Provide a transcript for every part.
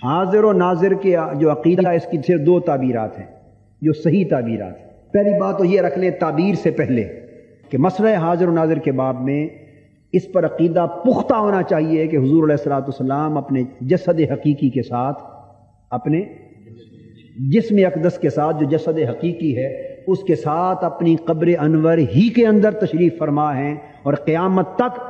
حاضر و ناظر کے جو عقیدہ ہے اس کی صرف دو تعبیرات ہیں جو صحیح تعبیرات ہیں۔ پہلی بات تو یہ رکھ لیں تعبیر سے پہلے کہ مسئلہ حاضر و ناظر کے باب میں اس پر عقیدہ پختہ ہونا چاہیے کہ حضور علیہ الصلوۃ والسلام اپنے جسد حقیقی کے ساتھ، اپنے جسم اقدس کے ساتھ جو جسد حقیقی ہے اس کے ساتھ اپنی قبر انور ہی کے اندر تشریف فرما ہیں، اور قیامت تک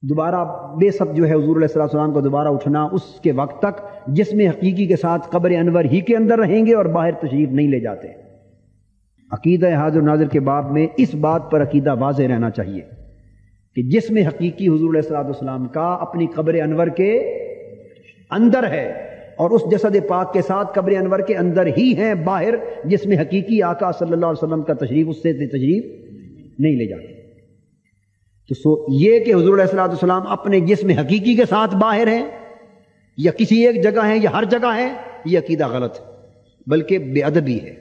دوبارہ بے شک جو ہے حضور علیہ الصلوۃ والسلام کو دوبارہ اٹھنا اس کے وقت تک جسم حقیقی کے ساتھ قبر انور ہی کے اندر رہیں گے اور باہر تشریف نہیں لے جاتے۔ عقیدہ حاضر و ناظر کے باب میں اس بات پر عقیدہ واضح رہنا چاہیے کہ جسم حقیقی حضور علیہ الصلوۃ والسلام کا اپنی قبر انور کے اندر ہے، اور اس جسد پاک کے ساتھ قبر انور کے اندر ہی ہیں، باہر جسم حقیقی آقا صلی اللہ علیہ وسلم کا تشریف اس سے تشریف نہیں لے جاتے۔ تو یہ کہ حضور علیہ الصلوۃ والسلام اپنے جسم حقیقی کے ساتھ باہر ہیں یا کسی ایک جگہ ہیں یا ہر جگہ ہیں، یہ عقیدہ غلط ہے، بلکہ بے ادبی ہے،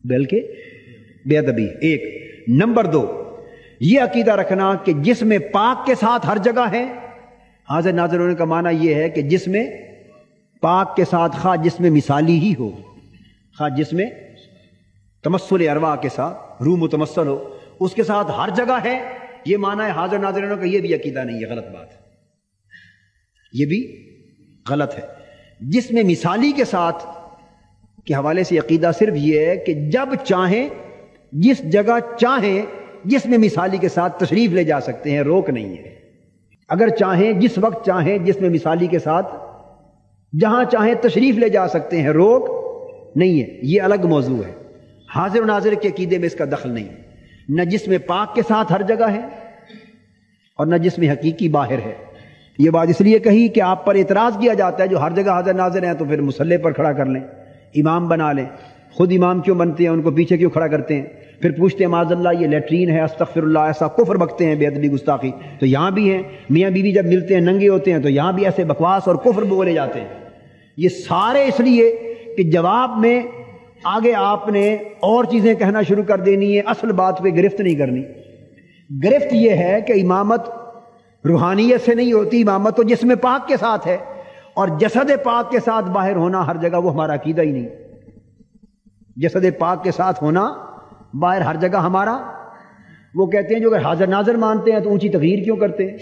بے ادبی ہے۔ ایک نمبر دو، یہ عقیدہ رکھنا کہ جسم پاک کے ساتھ ہر جگہ ہے۔ حاضر ناظر ہونے کا معنی یہ ہے کہ جسم پاک کے ساتھ خواہ جسم مثالی ہی ہو، خواہ جسم تمثل ارواح کے ساتھ روح متمثل ہو، اس کے ساتھ ہر جگہ ہے، یہ معنی ہے حاضر ناظر ہونے کا، یہ بھی عقیدہ نہیں ہے، غلط بات ہے، یہ بھی غلط ہے۔ جسم مثالی کے ساتھ کے حوالے سے عقیدہ صرف یہ ہے کہ جب چاہیں جس جگہ چاہیں جسم مثالی کے ساتھ تشریف لے جا سکتے ہیں، روک نہیں ہے۔ اگر چاہیں جس وقت چاہیں جسم مثالی کے ساتھ جہاں چاہیں تشریف لے جا سکتے ہیں، روک نہیں ہے، یہ الگ موضوع ہے۔ حاضر و ناظر کے عقیدے میں اس کا دخل نہیں، نہ جسم پاک کے ساتھ ہر جگہ ہے اور نہ جسم حقیقی باہر ہے۔ یہ بات اس لیے کہی کہ آپ پر اعتراض کیا جاتا ہے جو ہر جگہ حاضر ناظر ہیں تو پھر مصلی پر کھڑا کر لیں، امام بنا لیں، خود امام کیوں بنتے ہیں، ان کو پیچھے کیوں کھڑا کرتے ہیں، پھر پوچھتے ہیں معاذ اللہ یہ لیٹرین ہے، استغفر اللہ، ایسا کفر بکتے ہیں، بے ادبی گستاخی۔ تو یہاں بھی ہیں، میاں بیوی جب ملتے ہیں ننگے ہوتے ہیں تو یہاں بھی ایسے بکواس اور کفر بولے جاتے ہیں۔ یہ سارے اس لیے کہ جواب میں آگے آپ نے اور چیزیں کہنا شروع کر دینی ہے، اصل بات پہ گرفت نہیں کرنی۔ گرفت یہ ہے کہ امامت روحانیت سے نہیں ہوتی، امامت تو جسم پاک کے ساتھ ہے، اور جسد پاک کے ساتھ باہر ہونا ہر جگہ وہ ہمارا عقیدہ ہی نہیں۔ جسد پاک کے ساتھ ہونا باہر ہر جگہ ہمارا، وہ کہتے ہیں جو اگر حاضر ناظر مانتے ہیں تو اونچی تقریر کیوں کرتے ہیں،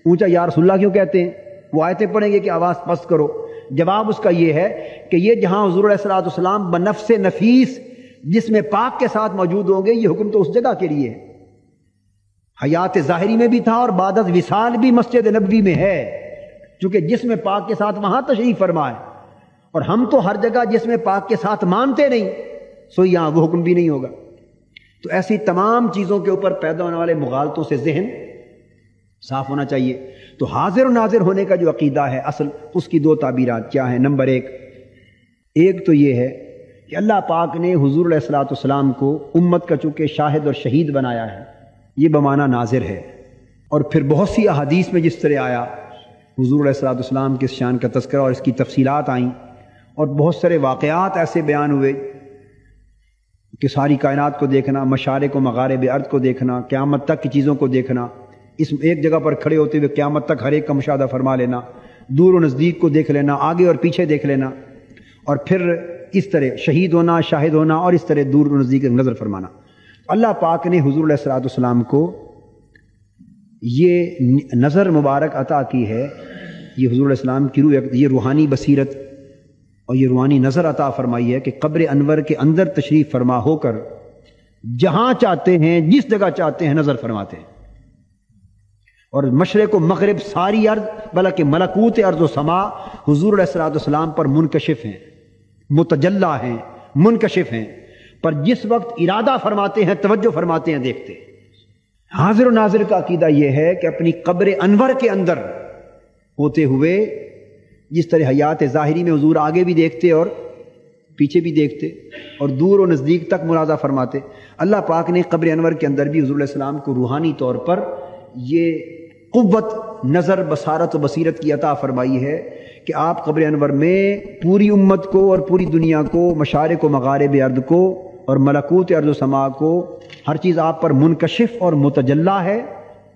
اونچا یا رسول اللہ کیوں کہتے ہیں، وہ آیتیں پڑھیں گے کہ آواز پست کرو۔ جواب اس کا یہ ہے کہ یہ جہاں حضور علیہ الصلوۃ والسلام بنفس نفیس جسم پاک کے ساتھ موجود ہوں گے، یہ حکم تو اس جگہ کے لیے ہے۔ حیات ظاہری میں بھی تھا اور بعد از وصال بھی مسجد نبوی میں ہے، چونکہ جسم پاک کے ساتھ وہاں تشریف فرما ہے، اور ہم تو ہر جگہ جسم پاک کے ساتھ مانتے نہیں، سو یہاں وہ حکم بھی نہیں ہوگا۔ تو ایسی تمام چیزوں کے اوپر پیدا ہونے والے مغالطوں سے ذہن صاف ہونا چاہیے۔ تو حاضر و ناظر ہونے کا جو عقیدہ ہے اصل، اس کی دو تعبیرات کیا ہیں؟ نمبر ایک تو یہ ہے کہ اللہ پاک نے حضور علیہ الصلوۃ والسلام کو امت کا چونکہ شاہد اور شہید بنایا ہے، یہ بمعنی ناظر ہے۔ اور پھر بہت سی احادیث میں جس طرح آیا حضور علیہ الصلوۃ والسلام کے شان کا تذکرہ اور اس کی تفصیلات آئیں، اور بہت سارے واقعات ایسے بیان ہوئے کہ ساری کائنات کو دیکھنا، مشارق و مغارب ارض کو دیکھنا، قیامت تک کی چیزوں کو دیکھنا، اس ایک جگہ پر کھڑے ہوتے ہوئے قیامت تک ہر ایک کا مشاہدہ فرما لینا، دور و نزدیک کو دیکھ لینا، آگے اور پیچھے دیکھ لینا، اور پھر اس طرح شہید ہونا، شاہد ہونا، اور اس طرح دور و نزدیک نظر فرمانا۔ اللہ پاک نے حضور علیہ الصلوۃ والسلام کو یہ نظر مبارک عطا کی ہے، یہ حضور علیہ السلام کی روح، یہ روحانی بصیرت اور یہ روحانی نظر عطا فرمائی ہے کہ قبر انور کے اندر تشریف فرما ہو کر جہاں چاہتے ہیں جس جگہ چاہتے ہیں نظر فرماتے ہیں، اور مشرق و مغرب ساری ارض بلکہ ملکوت ارض و سما حضور علیہ الصلوۃ والسلام پر منکشف ہیں، متجلا ہیں، منکشف ہیں، پر جس وقت ارادہ فرماتے ہیں، توجہ فرماتے ہیں، دیکھتے ہیں۔ حاضر و ناظر کا عقیدہ یہ ہے کہ اپنی قبر انور کے اندر ہوتے ہوئے جس طرح حیات ظاہری میں حضور آگے بھی دیکھتے اور پیچھے بھی دیکھتے اور دور و نزدیک تک ملاحظہ فرماتے، اللہ پاک نے قبر انور کے اندر بھی حضور علیہ السلام کو روحانی طور پر یہ قوت نظر، بصارت و بصیرت کی عطا فرمائی ہے کہ آپ قبر انور میں پوری امت کو اور پوری دنیا کو، مشارق و مغارب ارض کو اور ملکوت ارض و سما کو، ہر چیز آپ پر منکشف اور متجلا ہے،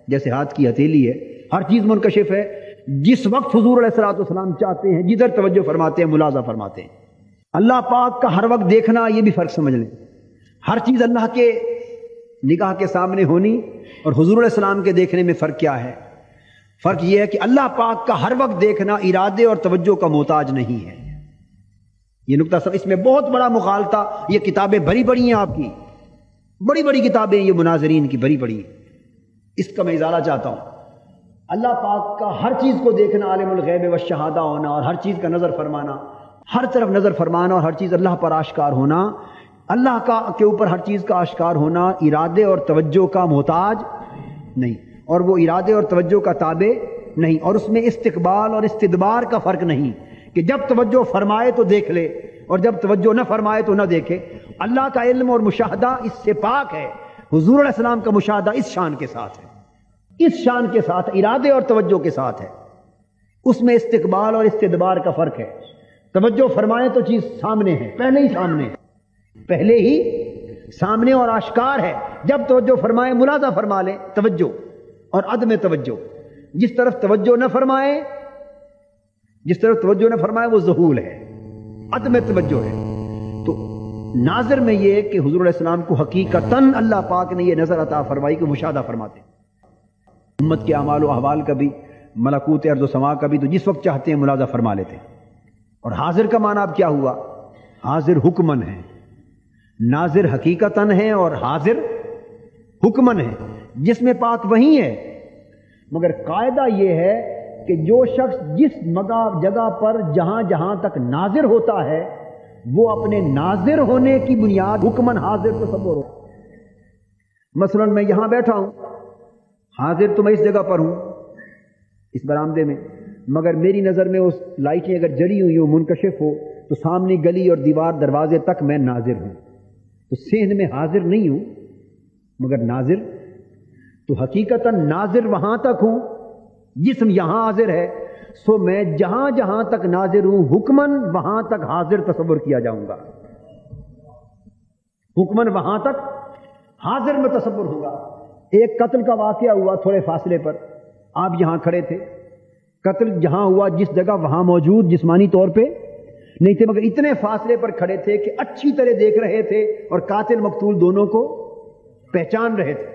جیسے ہاتھ کی ہتھیلی ہے، ہر چیز منکشف ہے، جس وقت حضور علیہ الصلوۃ والسلام چاہتے ہیں جدھر توجہ فرماتے ہیں ملاحظہ فرماتے ہیں۔ اللہ پاک کا ہر وقت دیکھنا، یہ بھی فرق سمجھ لیں، ہر چیز اللہ کے نگاہ کے سامنے ہونی اور حضور علیہ السلام کے دیکھنے میں فرق کیا ہے؟ فرق یہ ہے کہ اللہ پاک کا ہر وقت دیکھنا ارادے اور توجہ کا محتاج نہیں ہے۔ یہ نقطہ سب، اس میں بہت بڑا مغالطہ، یہ کتابیں بڑی بڑی ہیں، آپ کی بڑی بڑی کتابیں یہ مناظرین کی بڑی بڑی، اس کا میں ازالہ چاہتا ہوں۔ اللہ پاک کا ہر چیز کو دیکھنا، عالم الغیب والشہادہ ہونا اور ہر چیز کا نظر فرمانا، ہر طرف نظر فرمانا اور ہر چیز اللہ پر آشکار ہونا، اللہ کا کے اوپر ہر چیز کا آشکار ہونا ارادے اور توجہ کا محتاج نہیں، اور وہ ارادے اور توجہ کا تابع نہیں، اور اس میں استقبال اور استدبار کا فرق نہیں کہ جب توجہ فرمائے تو دیکھ لے اور جب توجہ نہ فرمائے تو نہ دیکھے۔ اللہ کا علم اور مشاہدہ اس سے پاک ہے، حضور علیہ السلام کا مشاہدہ اس شان کے ساتھ ہے، اس شان کے ساتھ ارادے اور توجہ کے ساتھ ہے، اس میں استقبال اور استدبار کا فرق ہے۔ توجہ فرمائے تو چیز سامنے ہے، پہلے ہی سامنے ہے، پہلے ہی سامنے اور آشکار ہے۔ جب توجہ فرمائے ملاحظہ فرما لیں توجہ اور عدم توجہ، جس طرف توجہ نہ فرمائے، جس طرف توجہ نہ فرمائے وہ ذہول ہے، عدم توجہ ہے۔ تو ناظر میں یہ کہ حضور علیہ السلام کو حقیقتاً اللہ پاک نے یہ نظر عطا فرمائی کہ مشاہدہ فرماتے امت کے اعمال و احوال کا بھی، ملکوت ارض و سما کا بھی، تو جس وقت چاہتے ہیں ملاحظہ فرما لیتے ہیں۔ اور حاضر کا معنی اب کیا ہوا؟ حاضر حکمن ہے، ناظر حقیقتاً ہے اور حاضر حکمن ہے، جس میں پاک وہی ہے، مگر قاعدہ یہ ہے کہ جو شخص جس جگہ پر جہاں جہاں تک ناظر ہوتا ہے وہ اپنے ناظر ہونے کی بنیاد حکمن حاضر تصور ہو۔ مثلا میں یہاں بیٹھا ہوں، حاضر تو میں اس جگہ پر ہوں، اس برآمدے میں، مگر میری نظر میں اس لائٹیں اگر جلی ہوئی ہو، منکشف ہو، تو سامنے گلی اور دیوار دروازے تک میں ناظر ہوں، تو ذہن میں حاضر نہیں ہوں مگر ناظر۔ تو حقیقتاً ناظر وہاں تک ہوں، جسم یہاں حاضر ہے، سو میں جہاں جہاں تک ناظر ہوں حکمن وہاں تک حاضر تصور کیا جاؤں گا، حکمن وہاں تک حاضر میں تصور ہوگا۔ ایک قتل کا واقعہ ہوا تھوڑے فاصلے پر، آپ یہاں کھڑے تھے، قتل جہاں ہوا جس جگہ وہاں موجود جسمانی طور پہ نہیں تھے، مگر اتنے فاصلے پر کھڑے تھے کہ اچھی طرح دیکھ رہے تھے اور قاتل مقتول دونوں کو پہچان رہے تھے۔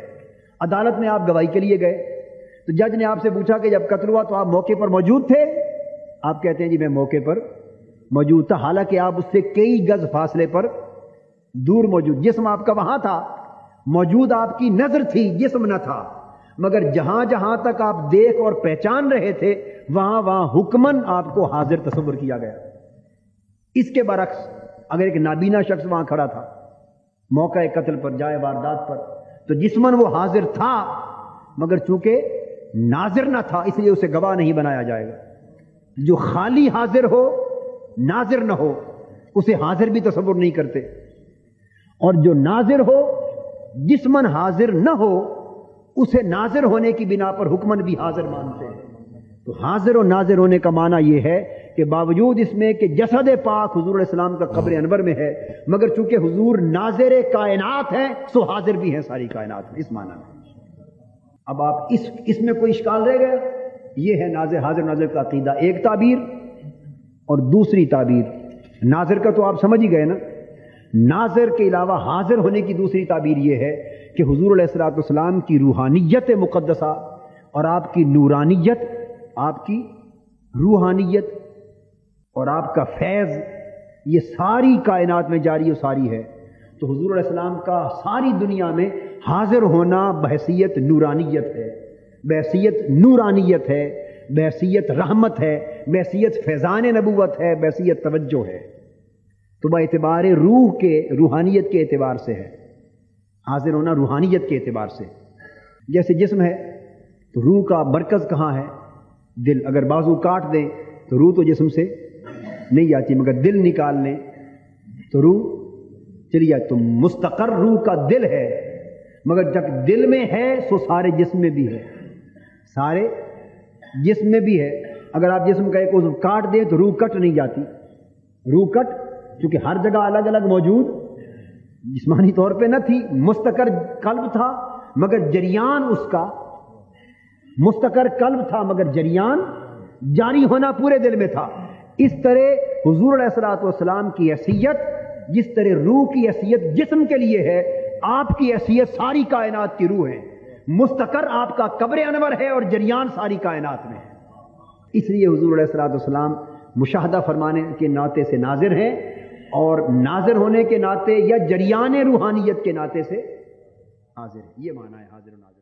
عدالت میں آپ گواہی کے لیے گئے تو جج نے آپ سے پوچھا کہ جب قتل ہوا تو آپ موقع پر موجود تھے؟ آپ کہتے ہیں جی میں موقع پر موجود تھا، حالانکہ آپ اس سے کئی گز فاصلے پر دور موجود، جسم آپ کا وہاں تھا، موجود آپ کی نظر تھی، جسم نہ تھا، مگر جہاں جہاں تک آپ دیکھ اور پہچان رہے تھے وہاں وہاں حکمن آپ کو حاضر تصور کیا گیا۔ اس کے برعکس اگر ایک نابینا شخص وہاں کھڑا تھا موقع قتل پر، جائے واردات پر، تو جسمن وہ حاضر تھا مگر چونکہ ناظر نہ تھا اس لیے اسے گواہ نہیں بنایا جائے گا۔ جو خالی حاضر ہو ناظر نہ ہو اسے حاضر بھی تصور نہیں کرتے، اور جو ناظر ہو جسمن حاضر نہ ہو اسے ناظر ہونے کی بنا پر حکمن بھی حاضر مانتے ہیں۔ تو حاضر و ناظر ہونے کا معنی یہ ہے کہ باوجود اس میں کہ جسد پاک حضور علیہ السلام کا قبر انور میں ہے، مگر چونکہ حضور ناظر کائنات ہیں سو حاضر بھی ہیں ساری کائنات میں، اس معنی میں۔ اب آپ اس میں کوئی اشکال رہ گیا؟ یہ ہے ناظر حاضر ناظر کا عقیدہ، ایک تعبیر، اور دوسری تعبیر ناظر کا تو آپ سمجھ ہی گئے نا۔ ناظر کے علاوہ حاضر ہونے کی دوسری تعبیر یہ ہے کہ حضور علیہ الصلوۃ والسلام کی روحانیت مقدسہ اور آپ کی نورانیت، آپ کی روحانیت اور آپ کا فیض یہ ساری کائنات میں جاری و ساری ہے۔ تو حضور علیہ السلام کا ساری دنیا میں حاضر ہونا بحیثیت نورانیت ہے، بحیثیت نورانیت ہے، بحیثیت رحمت ہے، بحیثیت فیضان نبوت ہے، بحیثیت توجہ ہے۔ تو با اعتبار روح کے، روحانیت کے اعتبار سے ہے حاضر ہونا، روحانیت کے اعتبار سے۔ جیسے جسم ہے تو روح کا مرکز کہاں ہے؟ دل۔ اگر بازو کاٹ دیں تو روح تو جسم سے نہیں آتی، مگر دل نکال لیں تو روح چلی جائے۔ تو مستقر روح کا دل ہے، مگر جب دل میں ہے سو سارے جسم میں بھی ہے، سارے جسم میں بھی ہے۔ اگر آپ جسم کا ایک عضو کاٹ دیں تو روح کٹ نہیں جاتی، روح کٹ چونکہ ہر جگہ الگ الگ موجود، جسمانی طور پہ نہ تھی، مستقر قلب تھا مگر جریان اس کا، مستقر قلب تھا مگر جریان جاری ہونا پورے دل میں تھا. اس طرح حضور علیہ الصلوۃ والسلام کی حیثیت جس طرح روح کی حیثیت جسم کے لیے ہے، آپ کی حیثیت ساری کائنات کی روح ہے. مستقر آپ کا قبر انور ہے اور جریان ساری کائنات میں ہے. اس لیے حضور علیہ الصلوۃ والسلام مشاہدہ فرمانے کے ناطے سے ناظر ہیں، اور ناظر ہونے کے ناطے یا جریان روحانیت کے ناطے سے حاضر ہے. یہ معنی ہے حاضر و ناظر.